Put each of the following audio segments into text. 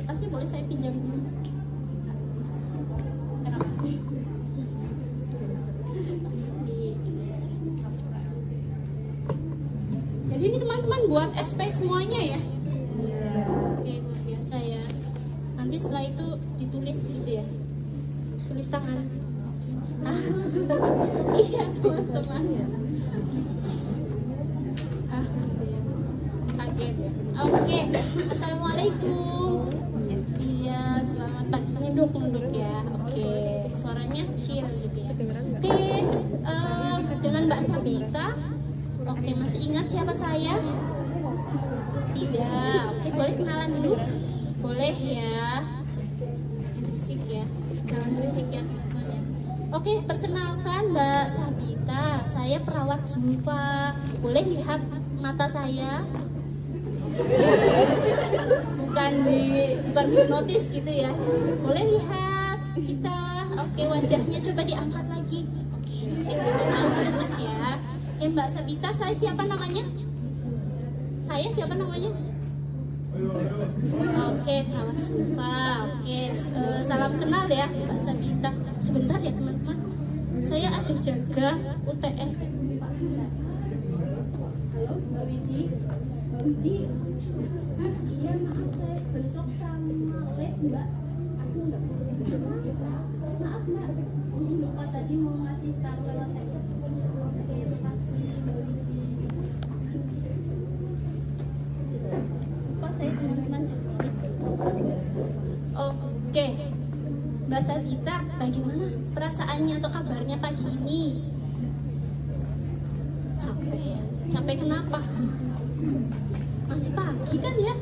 tasnya boleh saya pinjam dulu? Kenapa? Jadi ini teman-teman buat SP semuanya ya. Oke, luar biasa ya. Nanti setelah itu ditulis gitu ya. Tulis tangan. Nah, iya teman-teman. Hah, gitu ya. Kaget ya. Oke, assalamualaikum. Iya, selamat pagi. Nunduk ya. Oke, suaranya kecil gitu ya. Oke, dengan Mbak Sabita. Oke, masih ingat siapa saya? Tidak. Oke, boleh kenalan dulu? Boleh ya. Berisik ya. Jangan berisik ya teman-teman ya. Oke, perkenalkan Mbak Sabita. Saya perawat Zulfa. Boleh lihat mata saya? Oke. Bukan hipnotis gitu ya. Boleh lihat kita. Oke, wajahnya coba diangkat lagi. Oke, bagus ya. Oke, Mbak Sabita, saya siapa namanya? Saya siapa namanya? Oke, perawat Zulfa. Oke, salam kenal ya Mbak Sabita. Sebentar ya teman-teman. Saya ada jaga UTS. Halo Mbak Widi. Mbak Widi. Iya, maaf saya bentrok sama lab Mbak. Aku nggak bisa. Maaf Mbak. Lupa tadi mau ngasih tahu lewat telepon. Oke, makasih Mbak Widi. Lupa saya teman-teman. Oke, Mbak Sabita, bagaimana perasaannya atau kabarnya pagi ini? Capek ya? Capek kenapa? Masih pagi kan ya?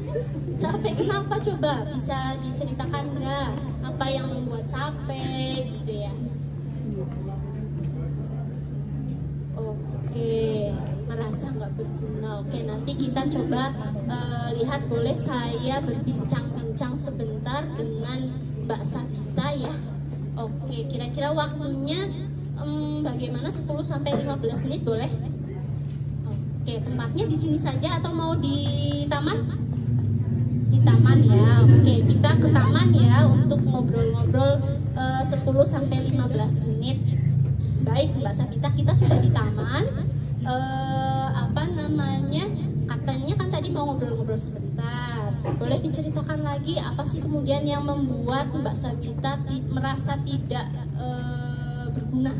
Capek kenapa coba? Bisa diceritakan nggak? Apa yang membuat capek gitu ya? Oke, merasa nggak berguna. Oke, nanti kita coba lihat, boleh saya berbincang-bincang sebentar dengan Mbak Sabita ya. Oke, kira-kira waktunya bagaimana? 10-15 menit boleh? Oke, tempatnya di sini saja atau mau di taman? Di taman ya. Oke, kita ke taman ya untuk ngobrol-ngobrol 10-15 menit. Baik Mbak Sabita, kita sudah di taman. Katanya kan tadi mau ngobrol-ngobrol sebentar. Boleh diceritakan lagi apa sih kemudian yang membuat Mbak Sabita merasa tidak berguna?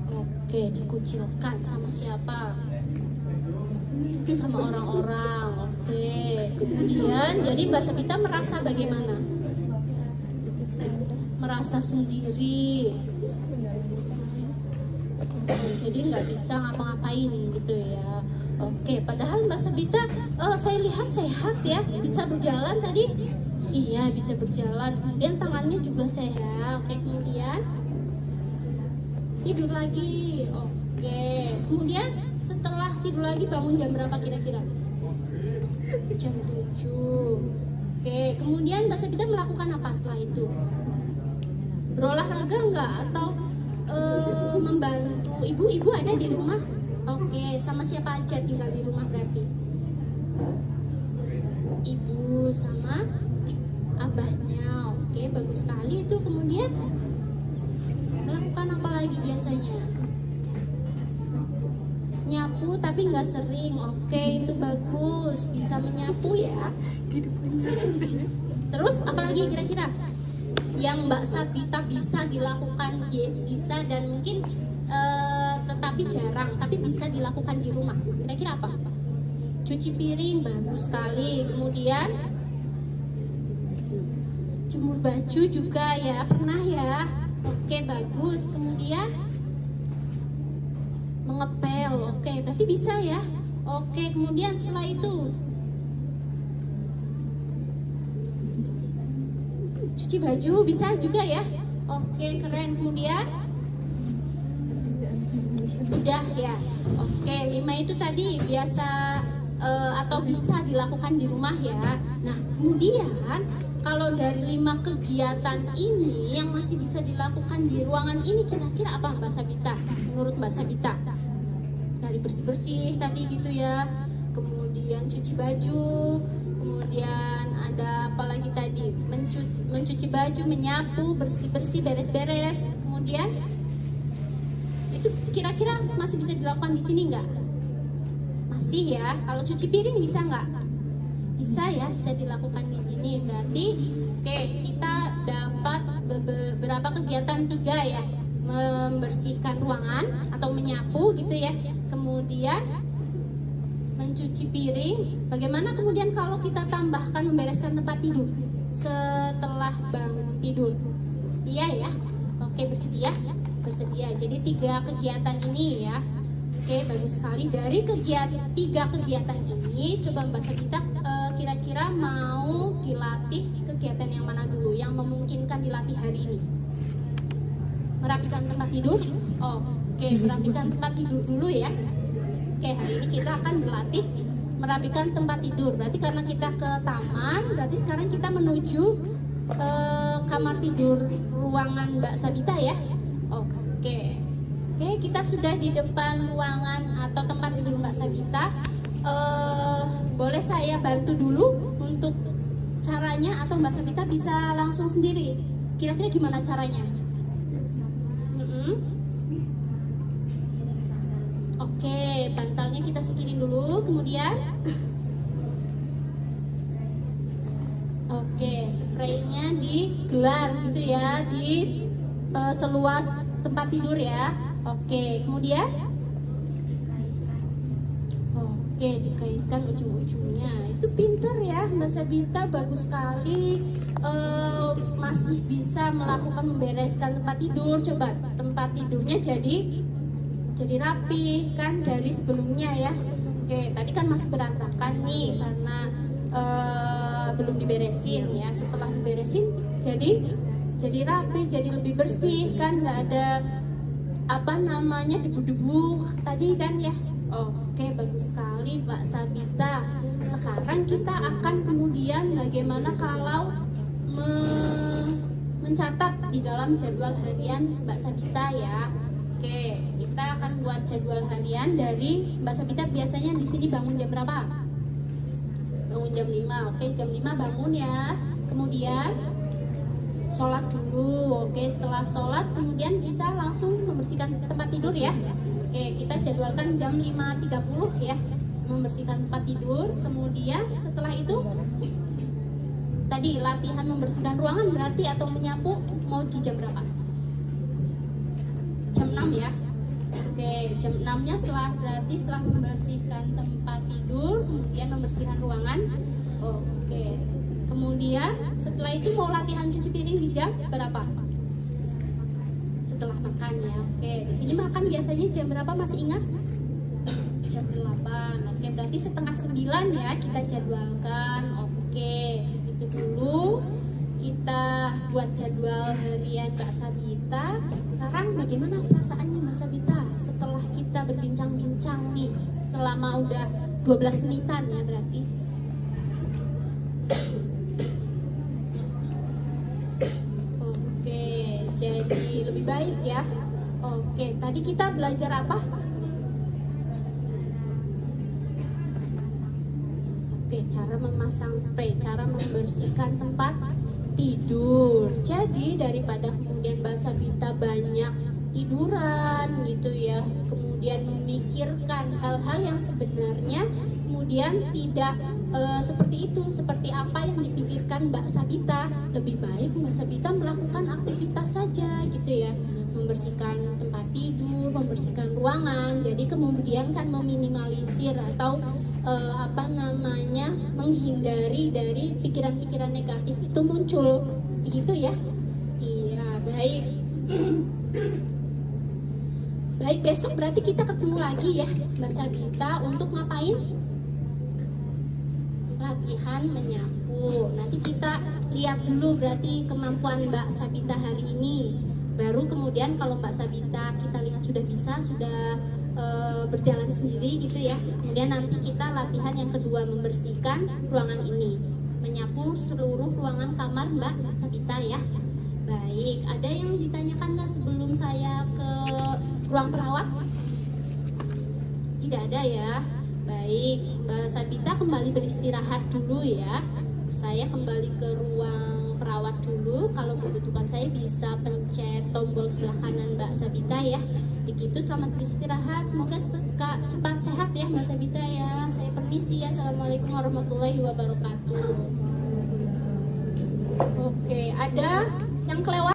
Oke, dikucilkan sama siapa? Sama orang-orang. Oke, kemudian jadi Mbak Sabita merasa bagaimana? Merasa sendiri. Jadi nggak bisa ngapa-ngapain gitu ya. Oke, padahal Mbak Sabita saya lihat sehat ya, bisa berjalan tadi. Iya, bisa berjalan. Kemudian tangannya juga sehat. Oke, kemudian tidur lagi. Oke, kemudian setelah tidur lagi bangun jam berapa kira-kira? Jam 7. Oke, kemudian Mbak Sabita melakukan apa setelah itu? Berolahraga nggak? Atau membantu ibu ada di rumah? Oke, sama siapa aja tinggal di rumah berarti? Ibu sama abahnya. Oke, bagus sekali itu. Kemudian melakukan apa lagi biasanya? Nyapu tapi nggak sering. Oke, itu bagus, bisa menyapu ya. Terus apalagi kira-kira yang Mbak Sabita bisa dilakukan? Bisa dan mungkin tetapi jarang, tapi bisa dilakukan di rumah. Kira-kira apa? Cuci piring, bagus sekali. Kemudian jemur baju juga ya, pernah ya. Oke, bagus. Kemudian mengepel. Oke, berarti bisa ya. Oke, kemudian setelah itu cuci baju bisa juga ya. Oke, keren. Kemudian udah ya. Oke, 5 itu tadi biasa atau bisa dilakukan di rumah ya. Nah, kemudian kalau dari 5 kegiatan ini yang masih bisa dilakukan di ruangan ini, kira-kira apa Mbak Sabita? Menurut Mbak Sabita? Dari bersih-bersih tadi gitu ya. Kemudian kemudian cuci baju, kemudian ada apa lagi tadi, mencuci baju, menyapu, bersih-bersih, beres-beres. Kemudian itu kira-kira masih bisa dilakukan di sini nggak? Masih ya. Kalau cuci piring bisa nggak? Bisa ya, bisa dilakukan di sini. Berarti oke, kita dapat beberapa kegiatan 3 ya. Membersihkan ruangan atau menyapu gitu ya. Kemudian mencuci piring. Bagaimana kemudian kalau kita tambahkan membereskan tempat tidur setelah bangun tidur? Iya ya. Oke, bersedia? Bersedia. Jadi 3 kegiatan ini ya. Oke, bagus sekali. Dari 3 kegiatan ini, coba Mbak Sabita kira-kira mau dilatih kegiatan yang mana dulu yang memungkinkan dilatih hari ini? Merapikan tempat tidur? Oke, merapikan tempat tidur dulu ya. Oke, hari ini kita akan berlatih merapikan tempat tidur. Berarti karena kita ke taman, berarti sekarang kita menuju kamar tidur ruangan Mbak Sabita ya. Oke, kita sudah di depan ruangan atau tempat tidur Mbak Sabita. Boleh saya bantu dulu untuk caranya atau Mbak Sabita bisa langsung sendiri? Kira-kira gimana caranya? Oke, bantalnya kita singkirin dulu, kemudian oke, spraynya digelar gitu ya, di seluas tempat tidur ya. Oke, kemudian oke, dikaitkan ujung-ujungnya. Itu pinter ya Mbak Sabita, bagus sekali. Masih bisa melakukan membereskan tempat tidur. Coba tempat tidurnya jadi rapi kan dari sebelumnya ya. Oke, tadi kan masih berantakan nih karena belum diberesin ya. Setelah diberesin jadi rapi, jadi lebih bersih kan, nggak ada apa namanya debu-debu tadi kan ya. Oke, bagus sekali Mbak Sabita. Sekarang kita akan kemudian bagaimana kalau mencatat di dalam jadwal harian Mbak Sabita ya. Oke, kita akan buat jadwal harian dari Mbak Sabita. Biasanya di sini bangun jam berapa? Bangun jam 5. Oke, jam 5 bangun ya. Kemudian sholat dulu. Oke, setelah sholat kemudian bisa langsung membersihkan tempat tidur ya. Oke, kita jadwalkan jam 5.30 ya, membersihkan tempat tidur. Kemudian setelah itu tadi latihan membersihkan ruangan berarti atau menyapu mau di jam berapa? Jam 6 ya. Oke, jam 6-nya setelah membersihkan tempat tidur, kemudian membersihkan ruangan. Oke. Kemudian setelah itu mau latihan cuci piring di jam berapa? Setelah makan ya. Oke, di sini makan biasanya jam berapa, masih ingat? Jam 8. Oke, berarti setengah 9 ya kita jadwalkan. Oke, segitu dulu kita buat jadwal harian Mbak Sabita. Sekarang bagaimana perasaannya Mbak Sabita setelah kita berbincang-bincang nih selama udah 12 menitan ya berarti? Oke, jadi lebih baik ya. Oke, tadi kita belajar apa? Oke, cara memasang spray, cara membersihkan tempat tidur. Jadi daripada kemudian Mbak Sabita banyak tiduran gitu ya, kemudian memikirkan hal-hal yang sebenarnya kemudian tidak seperti itu, seperti apa yang dipikirkan Mbak Sabita. Lebih baik Mbak Sabita melakukan aktivitas saja gitu ya, membersihkan tempat tidur, membersihkan ruangan. Jadi kemudian kan meminimalisir atau menghindari dari pikiran-pikiran negatif itu muncul, begitu ya. Iya, baik. Baik, besok berarti kita ketemu lagi ya Mbak Sabita untuk ngapain? Latihan menyapu. Nanti kita lihat dulu berarti kemampuan Mbak Sabita hari ini. Baru kemudian kalau Mbak Sabita kita lihat sudah bisa, sudah berjalan sendiri gitu ya. Kemudian nanti kita latihan yang kedua, membersihkan ruangan ini, menyapu seluruh ruangan kamar Mbak Sabita ya. Baik, ada yang ditanyakan nggak sebelum saya ke ruang perawat? Tidak ada ya. Baik, Mbak Sabita kembali beristirahat dulu ya. Saya kembali ke ruang perawat dulu. Kalau membutuhkan saya bisa pencet tombol sebelah kanan Mbak Sabita ya. Begitu, selamat beristirahat. Semoga cepat sehat ya Mbak Sabita ya. Saya permisi ya. Assalamualaikum warahmatullahi wabarakatuh. Oke, ada yang kelewat?